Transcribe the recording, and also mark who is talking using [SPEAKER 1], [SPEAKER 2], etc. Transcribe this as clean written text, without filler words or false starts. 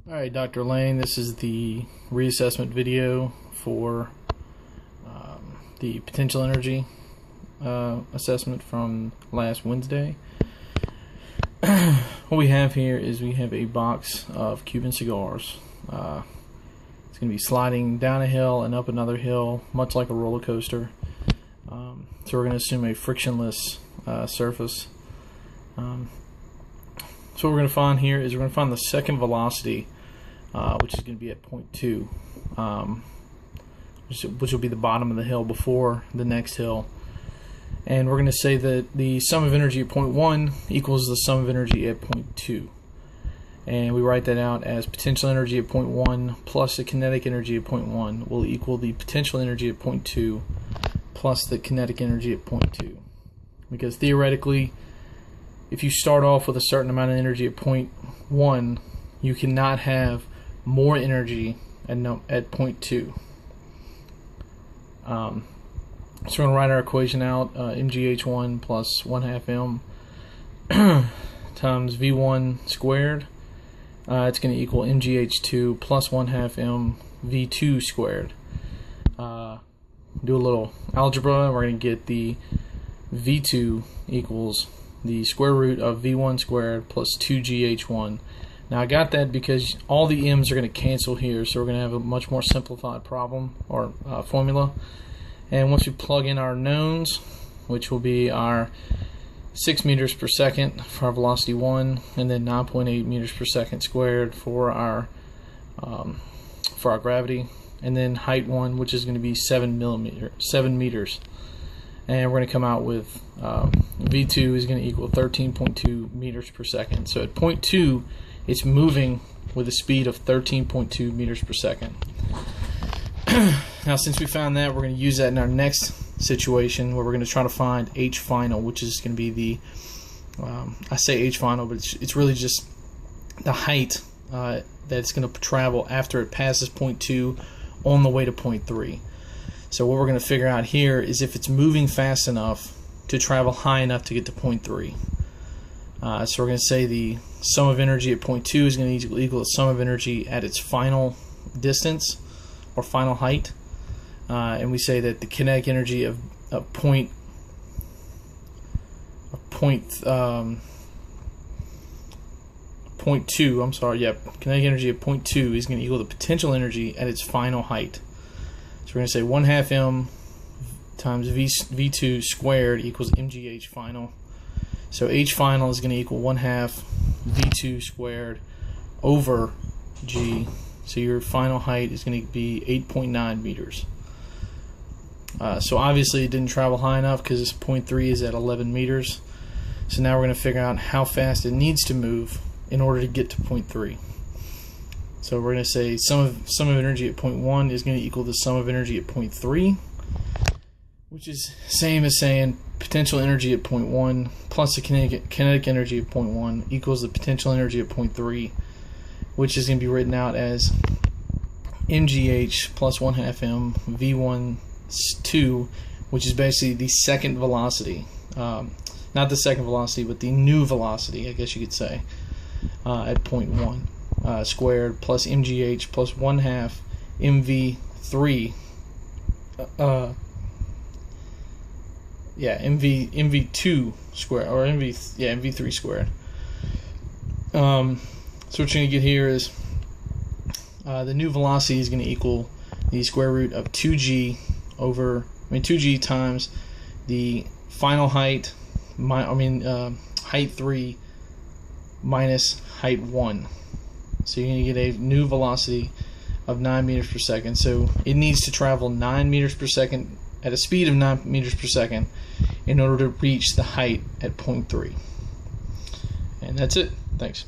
[SPEAKER 1] Alright, Dr. Lane, this is the reassessment video for the potential energy assessment from last Wednesday. What we have here is we have a box of Cuban cigars. It's going to be sliding down a hill and up another hill, much like a roller coaster. So we're going to assume a frictionless surface. So what we're going to find here is we're going to find the second velocity, which is going to be at 0.2, which will be the bottom of the hill before the next hill. And we're going to say that the sum of energy at 0.1 equals the sum of energy at 0.2. And we write that out as potential energy at 0.1 plus the kinetic energy at 0.1 will equal the potential energy at 0.2 plus the kinetic energy at 0.2. Because theoretically, if you start off with a certain amount of energy at 0.1, you cannot have more energy at 0.2. So we're going to write our equation out, mgh1 plus 1/2 m times v1 squared. It's going to equal mgh2 plus 1/2 m v2 squared. Do a little algebra, and we're going to get the v2 equals the square root of v1 squared plus 2gh1. Now I got that because all the m's are going to cancel here, so we're going to have a much more simplified problem or formula. And once we plug in our knowns, which will be our 6 meters per second for our velocity 1, and then 9.8 meters per second squared for our gravity, and then height 1, which is going to be 7 meters. And we're going to come out with V2 is going to equal 13.2 meters per second. So at 0.2, it's moving with a speed of 13.2 meters per second. Now, since we found that, we're going to use that in our next situation where we're going to try to find H final, which is going to be the, I say H final, but it's really just the height that it's going to travel after it passes 0.2 on the way to 0.3. So what we're going to figure out here is if it's moving fast enough to travel high enough to get to 0.3. So we're going to say the sum of energy at 0.2 is going to equal the sum of energy at its final distance or final height. And we say that the kinetic energy of 0.2, kinetic energy at 0.2 is going to equal the potential energy at its final height. So we're going to say 1/2 m times v2 squared equals mgh final. So h final is going to equal 1/2 v2 squared over g. So your final height is going to be 8.9 meters. So obviously it didn't travel high enough because this 0.3 is at 11 meters. So now we're going to figure out how fast it needs to move in order to get to 0.3. So we're going to say sum of energy at 0.1 is going to equal the sum of energy at 0.3, which is same as saying potential energy at 0.1 plus the kinetic energy at 0.1 equals the potential energy at 0.3, which is going to be written out as mgh plus 1/2 m v1 2, which is basically the second velocity, not the second velocity, but the new velocity, I guess you could say, at 0.1. Squared plus mgh plus 1/2 mv3 mv2 squared, or mv3 squared. So what you're going to get here is the new velocity is going to equal the square root of 2g times the final height, height 3 minus height 1. So you're going to get a new velocity of 9 meters per second. So it needs to travel 9 meters per second at a speed of 9 meters per second in order to reach the height at 0.3. And that's it. Thanks.